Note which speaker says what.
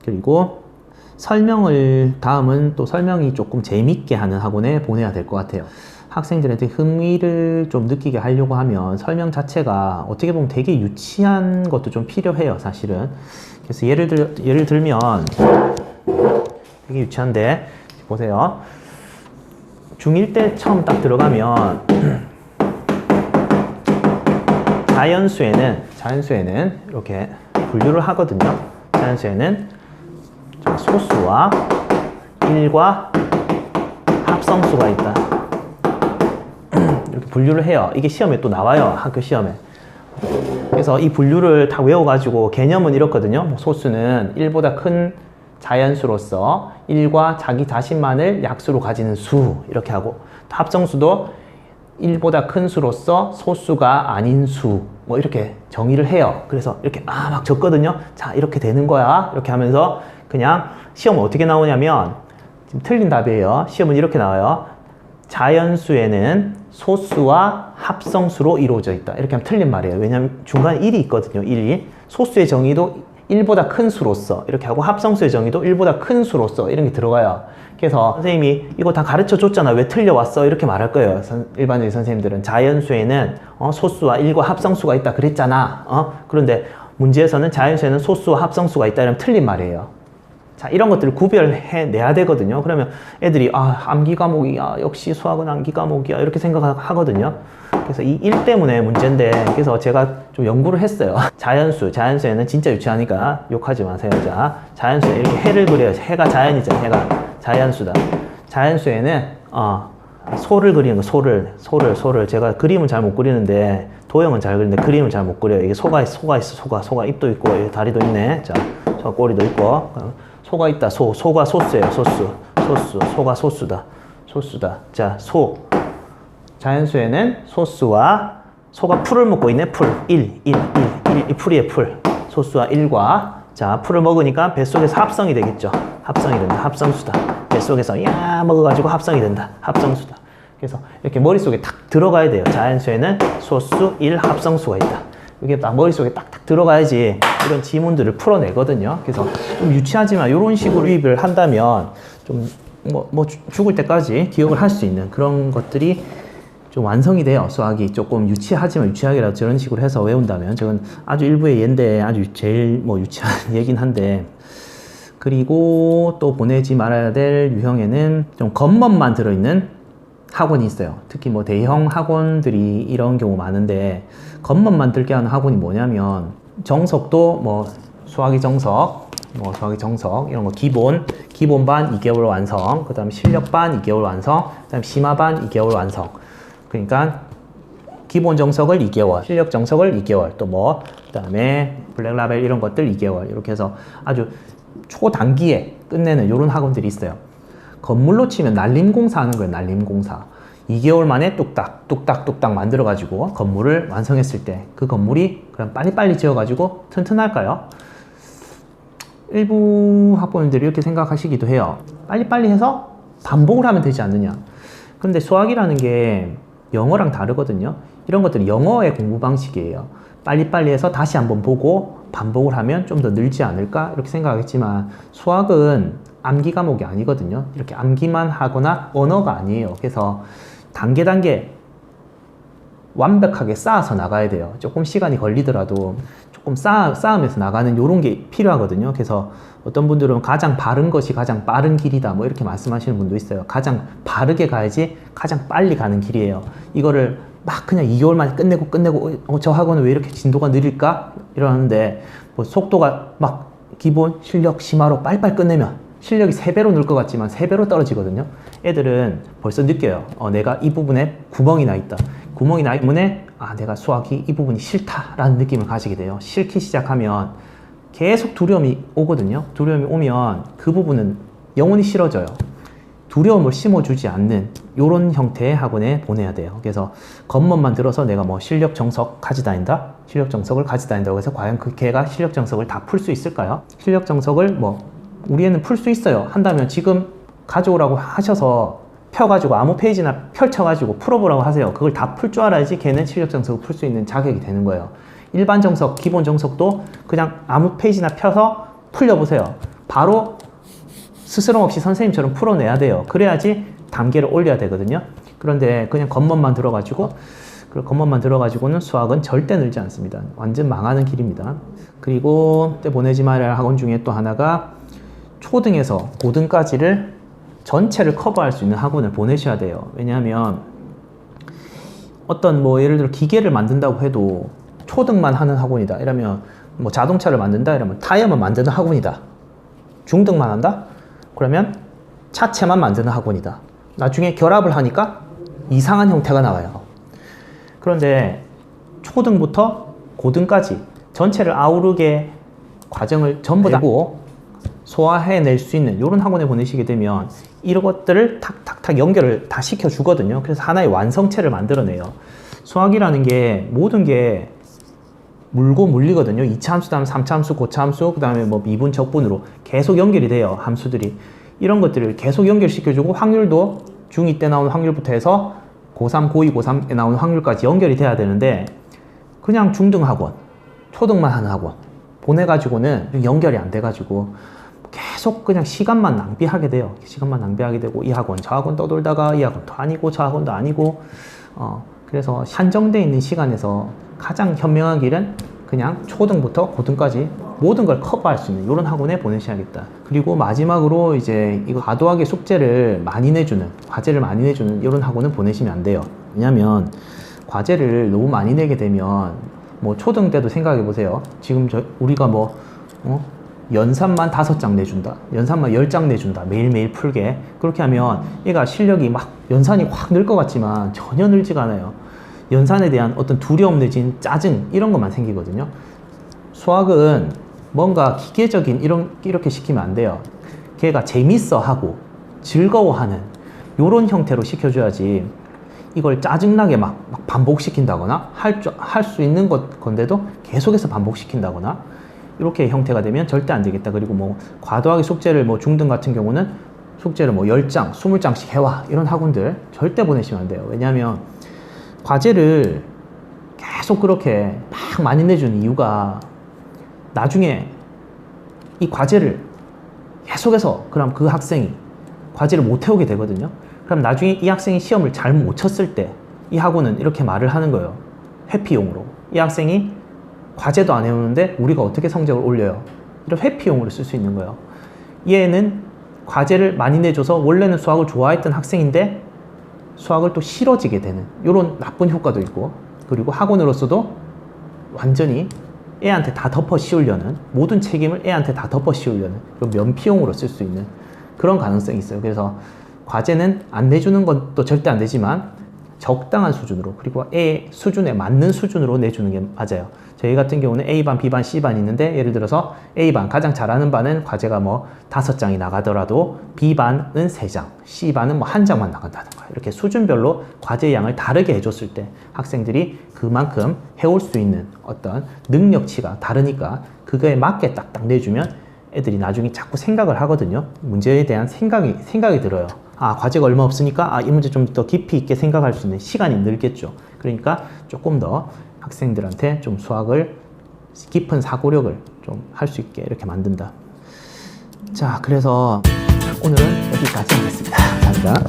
Speaker 1: 그리고 설명을 다음은 또 설명이 조금 재밌게 하는 학원에 보내야 될 것 같아요. 학생들한테 흥미를 좀 느끼게 하려고 하면 설명 자체가 어떻게 보면 되게 유치한 것도 좀 필요해요, 사실은. 그래서 예를 들면 되게 유치한데 보세요. 중1 때 처음 딱 들어가면 자연수에는 이렇게 분류를 하거든요. 자연수에는 소수와 일과 합성수가 있다. 이렇게 분류를 해요. 이게 시험에 또 나와요. 학교 시험에. 그래서 이 분류를 다 외워가지고 개념은 이렇거든요. 소수는 1보다 큰 자연수로서 1과 자기 자신만을 약수로 가지는 수, 이렇게 하고, 합성수도 1보다 큰 수로서 소수가 아닌 수, 뭐 이렇게 정의를 해요. 그래서 이렇게 막 적거든요. 자, 이렇게 되는 거야. 이렇게 하면서 그냥 시험은 어떻게 나오냐면, 지금 틀린 답이에요. 시험은 이렇게 나와요. 자연수에는 소수와 합성수로 이루어져 있다. 이렇게 하면 틀린 말이에요. 왜냐하면 중간에 1이 있거든요. 1이. 소수의 정의도 1보다 큰 수로서, 이렇게 하고 합성수의 정의도 1보다 큰 수로서, 이런 게 들어가요. 그래서 선생님이 이거 다 가르쳐 줬잖아, 왜 틀려왔어? 이렇게 말할 거예요. 일반적인 선생님들은. 자연수에는 소수와 1과 합성수가 있다 그랬잖아. 그런데 문제에서는 자연수에는 소수와 합성수가 있다, 이러면 틀린 말이에요. 자, 이런 것들을 구별해내야 되거든요. 그러면 애들이 암기 과목이야, 역시 수학은 암기 과목이야, 이렇게 생각하거든요. 그래서 이 1 때문에 문제인데, 그래서 제가 좀 연구를 했어요. 자연수에는 진짜 유치하니까 욕하지 마세요. 자, 자연수에 이렇게 해를 그려요. 해가 자연이잖아요. 해가 자연수다. 자연수에는 소를 그리는 거, 소를. 제가 그림은 잘 못 그리는데, 도형은 잘 그리는데 그림을 잘 못 그려요. 이게 소가 있어. 소가 입도 있고, 다리도 있네. 자, 저 꼬리도 있고. 소가 있다. 소가 소수예요. 소가 소수다. 자, 자연수에는 소수와 소가 풀을 먹고 있네. 이 풀이에요. 풀. 소수와 1과, 자, 풀을 먹으니까 뱃속에서 합성이 되겠죠. 합성이 된다. 합성수다. 뱃속에서 먹어가지고 합성이 된다. 합성수다. 그래서 이렇게 머릿속에 탁 들어가야 돼요. 자연수에는 소수, 1, 합성수가 있다. 이게 딱 머릿속에 딱딱 들어가야지 이런 지문들을 풀어내거든요. 그래서 좀 유치하지만 이런 식으로 유입을 한다면 좀 죽을 때까지 기억을 할 수 있는 그런 것들이 좀 완성이 돼요. 수학이 조금 유치하지만 유치하게라도 저런 식으로 해서 외운다면, 저건 아주 일부의 예인데 아주 제일 유치한 얘긴 한데. 그리고 또 보내지 말아야 될 유형에는 좀 겉멋만 들어있는 학원이 있어요. 특히 대형 학원들이 이런 경우 많은데, 겉멋만 들게 하는 학원이 뭐냐면, 정석도 수학이 정석, 이런 거 기본반 2개월 완성, 그 다음에 실력반 2개월 완성, 그 다음에 심화반 2개월 완성. 그러니까 기본 정석을 2개월, 실력 정석을 2개월, 또 그 다음에 블랙라벨 이런 것들 2개월, 이렇게 해서 아주 초단기에 끝내는 이런 학원들이 있어요. 건물로 치면 날림공사 하는 거예요. 날림공사. 2개월 만에 뚝딱 만들어가지고 건물을 완성했을 때 그 건물이 그럼 빨리빨리 지어가지고 튼튼할까요? 일부 학부모님들이 이렇게 생각하시기도 해요. 빨리빨리 해서 반복을 하면 되지 않느냐. 그런데 수학이라는 게 영어랑 다르거든요. 이런 것들이 영어의 공부 방식이에요. 빨리빨리 해서 다시 한번 보고 반복을 하면 좀 더 늘지 않을까, 이렇게 생각하겠지만, 수학은 암기 과목이 아니거든요. 이렇게 암기만 하거나 언어가 아니에요. 그래서 단계 완벽하게 쌓아서 나가야 돼요. 조금 시간이 걸리더라도 조금 쌓으면서 나가는 이런 게 필요하거든요. 그래서 어떤 분들은 가장 바른 것이 가장 빠른 길이다, 이렇게 말씀하시는 분도 있어요. 가장 바르게 가야지 가장 빨리 가는 길이에요. 이거를 막 그냥 2개월 만에 끝내고 저 학원은 왜 이렇게 진도가 느릴까? 이러는데, 속도가 막 기본, 실력, 심화로 빨리빨리 끝내면 실력이 3배로 늘 것 같지만 3배로 떨어지거든요. 애들은 벌써 느껴요. 내가 이 부분에 구멍이 나 있다. 구멍이 나 때문에 내가 수학이 이 부분이 싫다라는 느낌을 가지게 돼요. 싫기 시작하면 계속 두려움이 오거든요. 두려움이 오면 그 부분은 영원히 싫어져요. 두려움을 심어주지 않는 이런 형태의 학원에 보내야 돼요. 그래서 겉멋만 들어서 내가 실력 정석 가지고 다닌다? 실력 정석을 가지고 다닌다고 해서 과연 그 걔가 실력 정석을 다 풀 수 있을까요? 실력 정석을 우리 애는 풀 수 있어요. 한다면 지금 가져오라고 하셔서 펴가지고 아무 페이지나 펼쳐가지고 풀어보라고 하세요. 그걸 다 풀 줄 알아야지 걔는 실력 정석을 풀 수 있는 자격이 되는 거예요. 일반 정석, 기본 정석도 그냥 아무 페이지나 펴서 풀려보세요. 바로 스스럼 없이 선생님처럼 풀어내야 돼요. 그래야지 단계를 올려야 되거든요. 그런데 그냥 겉멋만 들어가지고는 수학은 절대 늘지 않습니다. 완전 망하는 길입니다. 그리고 때 보내지 말아야 할 학원 중에 또 하나가 초등에서 고등까지를 전체를 커버할 수 있는 학원을 보내셔야 돼요. 왜냐하면 어떤 뭐 예를 들어 기계를 만든다고 해도 초등만 하는 학원이다 이러면, 뭐 자동차를 만든다 이러면 타이어만 만드는 학원이다. 중등만 한다? 그러면 차체만 만드는 학원이다. 나중에 결합을 하니까 이상한 형태가 나와요. 그런데 초등부터 고등까지 전체를 아우르게 과정을 전부 다 소화해낼 수 있는 이런 학원에 보내시게 되면 이런 것들을 탁탁탁 연결을 다 시켜주거든요. 그래서 하나의 완성체를 만들어내요. 수학이라는 게 모든 게 물고 물리거든요. 2차 함수, 다음 3차 함수, 고차 함수, 그 다음에 뭐 미분, 적분으로 계속 연결이 돼요. 함수들이. 이런 것들을 계속 연결시켜주고 확률도 중2 때 나오는 확률부터 해서 고3, 고2, 고3에 나오는 확률까지 연결이 돼야 되는데 그냥 중등 학원, 초등만 하는 학원 보내가지고는 연결이 안 돼가지고 계속 그냥 시간만 낭비하게 돼요. 시간만 낭비하게 되고 이 학원, 저 학원 떠돌다가 이 학원도 아니고 저 학원도 아니고 그래서 한정되어 있는 시간에서 가장 현명한 길은 그냥 초등부터 고등까지 모든 걸 커버할 수 있는 이런 학원에 보내셔야겠다. 그리고 마지막으로 이제 이거 과도하게 숙제를 많이 내주는, 과제를 많이 내주는 이런 학원은 보내시면 안 돼요. 왜냐면 과제를 너무 많이 내게 되면 뭐 초등 때도 생각해 보세요. 지금 우리가 뭐 연산만 5장 내준다, 연산만 10장 내준다, 매일매일 풀게. 그렇게 하면 얘가 실력이 막 연산이 확 늘 것 같지만 전혀 늘지가 않아요. 연산에 대한 어떤 두려움 내진 짜증 이런 것만 생기거든요. 수학은 뭔가 기계적인 이렇게 시키면 안 돼요. 걔가 재밌어 하고 즐거워하는 이런 형태로 시켜줘야지 이걸 짜증나게 막 반복시킨다거나 할 수 있는 건데도 계속해서 반복시킨다거나 이렇게 형태가 되면 절대 안 되겠다. 그리고 뭐 과도하게 숙제를 뭐 중등 같은 경우는 숙제를 뭐 10장, 20장씩 해와 이런 학원들 절대 보내시면 안 돼요. 왜냐하면 과제를 계속 그렇게 막 많이 내주는 이유가 나중에 이 과제를 계속해서 그럼 그 학생이 과제를 못 해오게 되거든요. 그럼 나중에 이 학생이 시험을 잘 못 쳤을 때 이 학원은 이렇게 말을 하는 거예요. 회피용으로. 이 학생이 과제도 안 해오는데 우리가 어떻게 성적을 올려요? 이런 회피용으로 쓸 수 있는 거예요. 얘는 과제를 많이 내줘서 원래는 수학을 좋아했던 학생인데 수학을 또 싫어지게 되는 이런 나쁜 효과도 있고, 그리고 학원으로서도 완전히 애한테 다 덮어 씌우려는, 모든 책임을 애한테 다 덮어 씌우려는 면피용으로 쓸 수 있는 그런 가능성이 있어요. 그래서 과제는 안 내주는 것도 절대 안 되지만 적당한 수준으로, 그리고 애 수준에 맞는 수준으로 내주는 게 맞아요. 저희 같은 경우는 A반, B반, C반이 있는데 예를 들어서 A반 가장 잘하는 반은 과제가 뭐 5장이 나가더라도 B반은 3장, C반은 뭐 1장만 나간다든가 이렇게 수준별로 과제의 양을 다르게 해줬을 때 학생들이 그만큼 해올 수 있는 어떤 능력치가 다르니까 그거에 맞게 딱딱 내주면 애들이 나중에 자꾸 생각을 하거든요. 문제에 대한 생각이 들어요. 아, 과제가 얼마 없으니까 이 문제 좀 더 깊이 있게 생각할 수 있는 시간이 늘겠죠. 그러니까 조금 더 학생들한테 좀 수학을 깊은 사고력을 좀 할 수 있게 이렇게 만든다. 자, 그래서 오늘은 여기까지 하겠습니다. 감사합니다.